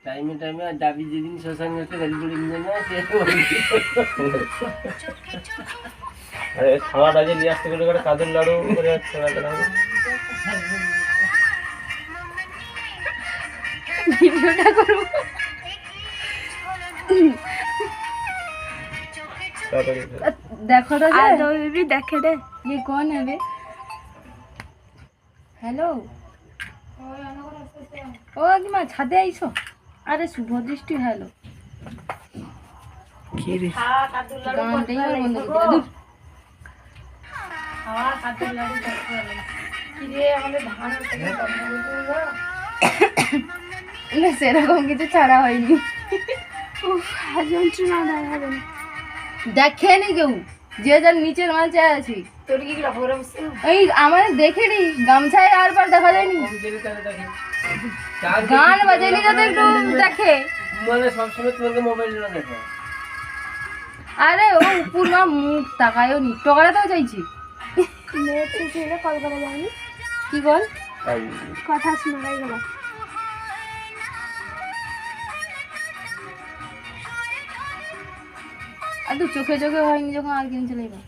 টাইমে টাইমে আর যাবি যেদিন শ্মশান গেছে গাড়ি করে নিয়ে না সে আরে খাওয়াটা যে নিয়ে আসতে গেলে করে কাজের লাড়ু করে যাচ্ছে ভিডিওটা করবো। দেখো তো বেবি দেখে দে ये कौन है बे? हेलो ও কিমা ছাদে আইছো? আরে শুভ দৃষ্টি হ্যালো কি রে গানটাই আর বন্ধ করে দূর না সেরকম কিছু ছাড়া হয়নি। উফ যন্ত্রণা দাঁড়াবে না দেখেনি কেউ, যে যার নিচের মাল চায় আছি। তোর কি খবর অবস্থা এই আমার দেখেনি গামছায় আর পার দেখা যায়নি, গান বাজাইনি যাতে একটু দেখে। মানে সবসময় তোমাকে মোবাইল না দেখো। আরে ও উপর মা মুখ তাকায়ও নি, টকাটাতেও চাইছি। মেয়ে ছেলে কল করা যায়নি কি বল? কথা শোনা গেল আর তো চোখে চোখে হয়নি যখন আর কিনছিল এবার